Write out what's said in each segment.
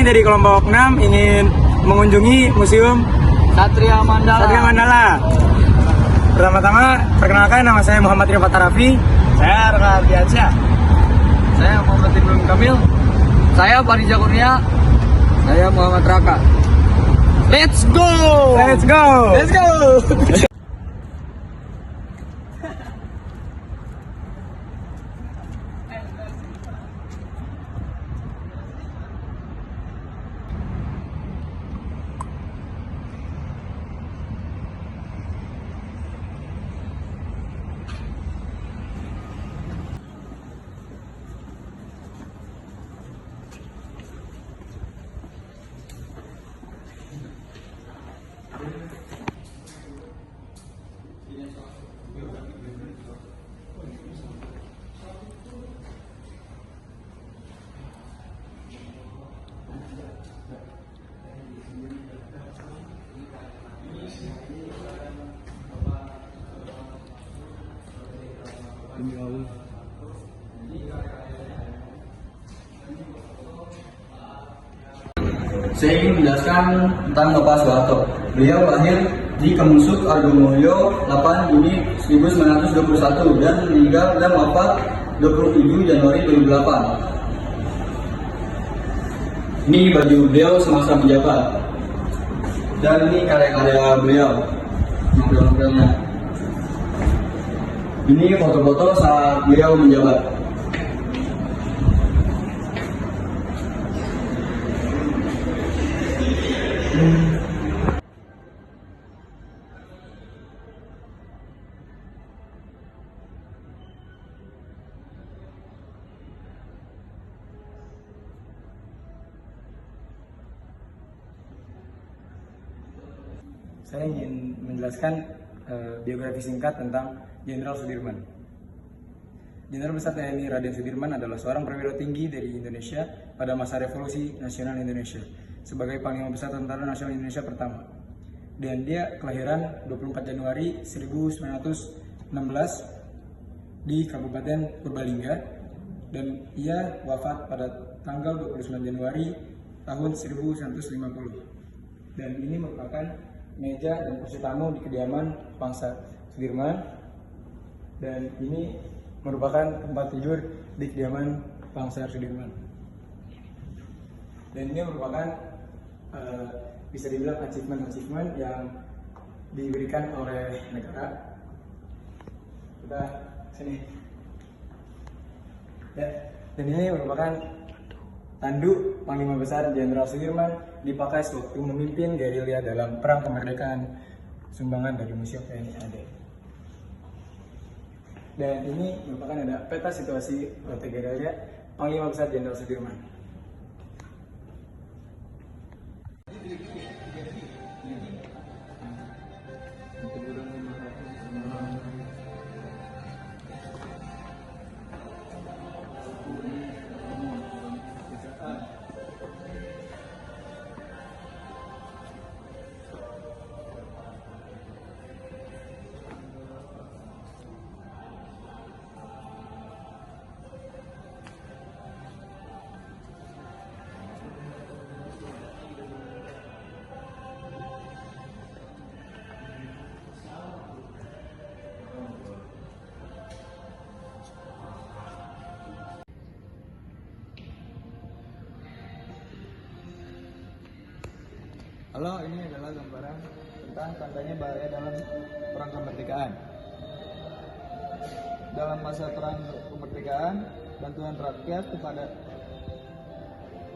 dari kelompok 6 ingin mengunjungi Museum Satria Mandala. Pertama-tama, perkenalkan nama saya Muhammad Rifat Harafi. Saya Raka Ardiansyah. Saya Muhammad Ibrahim Kamil. Saya Parija Kurnia. Saya Muhammad Raka. Let's go! Let's go! Let's go! Saya ingin menjelaskan tentang Bapak Soeharto. Beliau lahir di Kemusuk, Argomulyo, 8 Juni 1921 dan meninggal dan wafat 27 Januari 2008. Ini baju beliau semasa menjabat. Dan ini karya-karya beliau. Novel-novelnya. Ini foto-foto saat beliau menjabat. Saya ingin menjelaskan biografi singkat tentang Jenderal Sudirman. Jenderal Besar TNI Raden Sudirman adalah seorang perwira tinggi dari Indonesia pada masa Revolusi Nasional Indonesia sebagai Panglima Besar Tentara Nasional Indonesia pertama. Dan dia kelahiran 24 Januari 1916 di Kabupaten Purbalingga dan ia wafat pada tanggal 29 Januari tahun 1950. Dan ini merupakan meja dan kursi tamu di kediaman Bangsa Sudirman, dan ini merupakan tempat tidur di kediaman Bangsa Sudirman. Dan ini merupakan bisa dibilang achievement yang diberikan oleh negara. Kita sini ya, dan ini merupakan tanduk Panglima Besar Jenderal Sudirman dipakai sewaktu memimpin gerilya dalam Perang Kemerdekaan, sumbangan dari Museum TNI AD. Dan ini merupakan ada peta situasi gerilya Panglima Besar Jenderal Sudirman. Halo, ini adalah gambaran tentang tandanya bahaya dalam Perang Kemerdekaan. Dalam masa Perang Kemerdekaan, bantuan rakyat kepada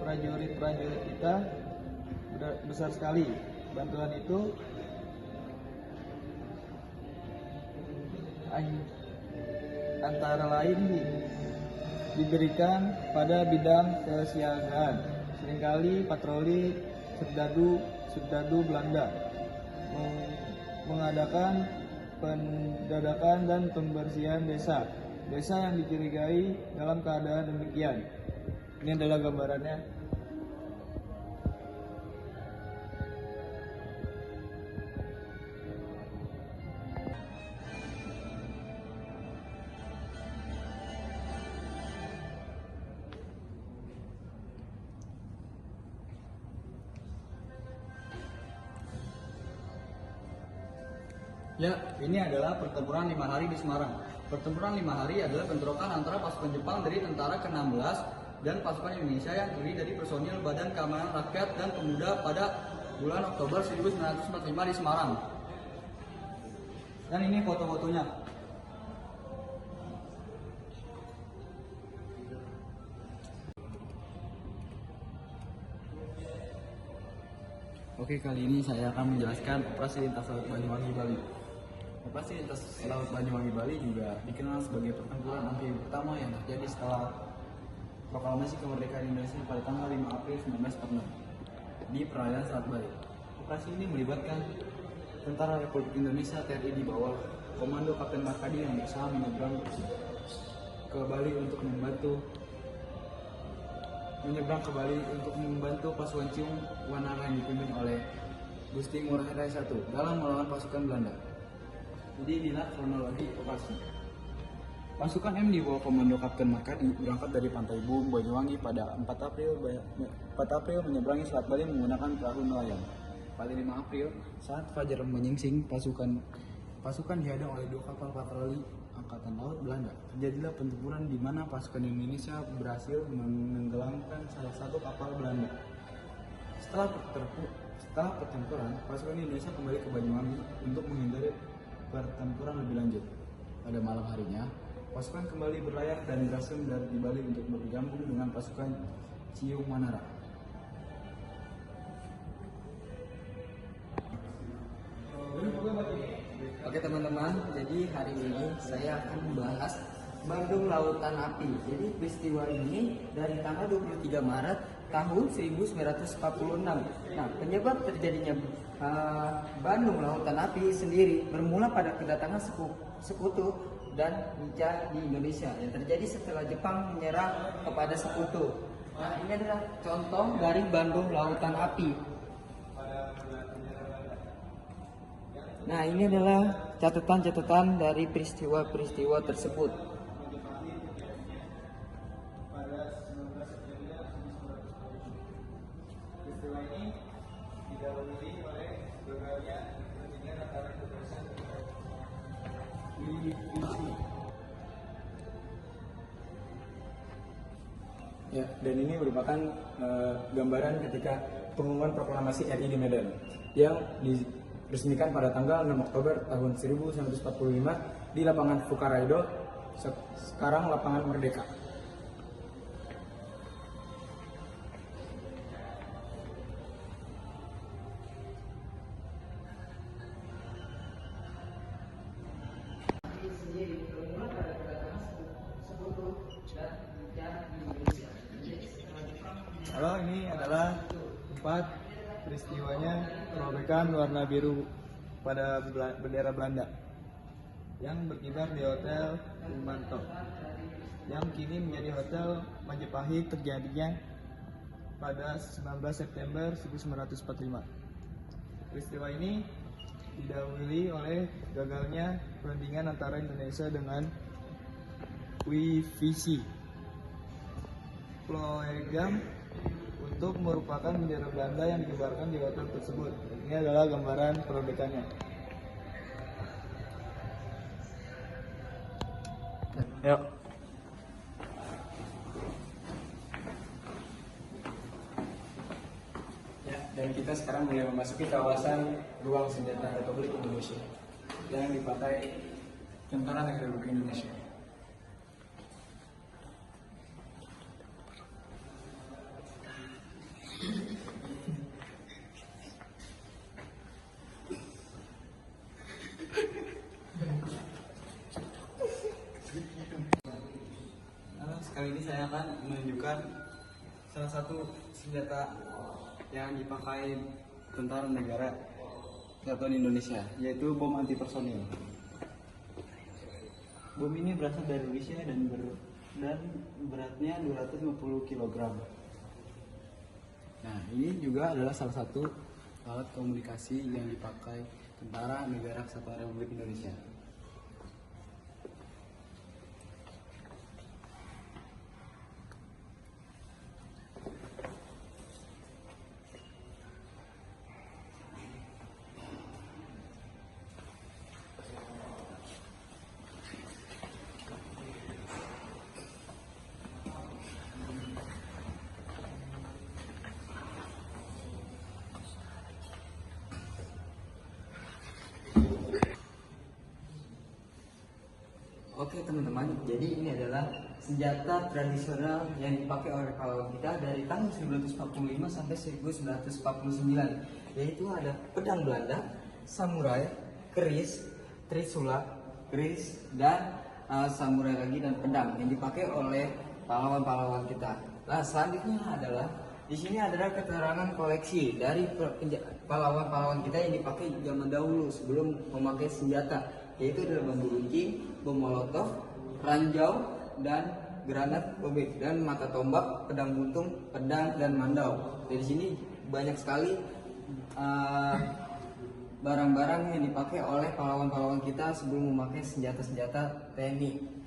prajurit-prajurit kita besar sekali. Bantuan itu antara lain diberikan pada bidang kesiagaan, seringkali patroli Serdadu Belanda mengadakan pendadakan dan pembersihan desa yang dicurigai dalam keadaan demikian. Ini adalah gambarannya. Ya, ini adalah pertempuran 5 hari di Semarang. Pertempuran 5 hari adalah bentrokan antara pasukan Jepang dari tentara ke-16 dan pasukan Indonesia yang terdiri dari personil Badan Keamanan Rakyat dan Pemuda pada bulan Oktober 1945 di Semarang. Dan ini foto-fotonya. Oke, kali ini saya akan menjelaskan operasi lintas laut Banyuwangi Bali. Operasi lintas laut Banyuwangi Bali juga dikenal sebagai pertempuran amfibi pertama yang terjadi setelah proklamasi kemerdekaan Indonesia pada tanggal 5 April 1946 di perairan Selat Bali. Operasi ini melibatkan Tentara Republik Indonesia TNI di bawah Komando Kapten Markadi yang berusaha menyeberang ke Bali untuk membantu pasukan Ciung Wanara yang dipimpin oleh Gusti Ngurah Rai I dalam melawan pasukan Belanda. Jadi inilah kronologi operasi. Pasukan M di bawah komando Kapten Markadi berangkat dari Pantai Bung, Banyuwangi pada 4 April menyeberangi Selat Bali menggunakan perahu nelayan. Pada 5 April, saat fajar menyingsing, pasukan dihadang oleh 2 kapal patroli Angkatan Laut Belanda. Terjadilah pertempuran di mana pasukan Indonesia berhasil menenggelamkan salah satu kapal Belanda. Setelah pertempuran, pasukan Indonesia kembali ke Banyuwangi untuk menghindari pertempuran lebih lanjut. Pada malam harinya, pasukan kembali berlayar dan berhasil mendarat di Bali untuk bergabung dengan pasukan Ciung Wanara. Oke teman-teman, jadi hari ini saya akan membahas Bandung Lautan Api. Jadi peristiwa ini dari tanggal 23 Maret tahun 1946. Nah, penyebab terjadinya Bandung Lautan Api sendiri bermula pada kedatangan sekutu dan ninja di Indonesia yang terjadi setelah Jepang menyerang kepada sekutu. Nah, ini adalah contoh dari Bandung Lautan Api. Nah, ini adalah catatan-catatan dari peristiwa-peristiwa tersebut. Peristiwa ini didahului oleh gagalnya pertandingan antara kebebasan Ya, dan ini merupakan gambaran ketika pengumuman proklamasi RI di Medan yang diresmikan pada tanggal 6 Oktober tahun 1945 di lapangan Fukaraido, sekarang lapangan Merdeka. Halo, ini adalah 4 peristiwanya perobekan warna biru pada bendera Belanda yang berkibar di Hotel Limanto yang kini menjadi Hotel Majapahit, terjadinya pada 19 September 1945. Peristiwa ini didahului oleh gagalnya perundingan antara Indonesia dengan Wivisi Ploegam untuk merupakan bendera Belanda yang dikibarkan di hotel tersebut. Ini adalah gambaran perobekannya. Yuk. Ya, dan kita sekarang mulai memasuki kawasan ruang senjata Republik Indonesia yang dipakai Tentara Negara Republik Indonesia. Kali ini saya akan menunjukkan salah satu senjata yang dipakai Tentara Negara Kesatuan Indonesia, yaitu bom anti personil. Bom ini berasal dari Rusia dan beratnya 250 kg. Nah, ini juga adalah salah satu alat komunikasi yang dipakai Tentara Negara Kesatuan Republik Indonesia. Oke teman-teman, jadi ini adalah senjata tradisional yang dipakai oleh pahlawan kita dari tahun 1945 sampai 1949, yaitu ada pedang Belanda, samurai, keris, trisula, keris, dan samurai lagi dan pedang yang dipakai oleh pahlawan-pahlawan kita. Nah, selanjutnya adalah di sini adalah keterangan koleksi dari pahlawan-pahlawan kita yang dipakai zaman dahulu sebelum memakai senjata, yaitu adalah bambu runcing, bom molotov, ranjau, dan granat obek, dan mata tombak, pedang buntung, pedang, dan mandau. Dari sini banyak sekali barang-barang yang dipakai oleh pahlawan-pahlawan kita sebelum memakai senjata-senjata TNI.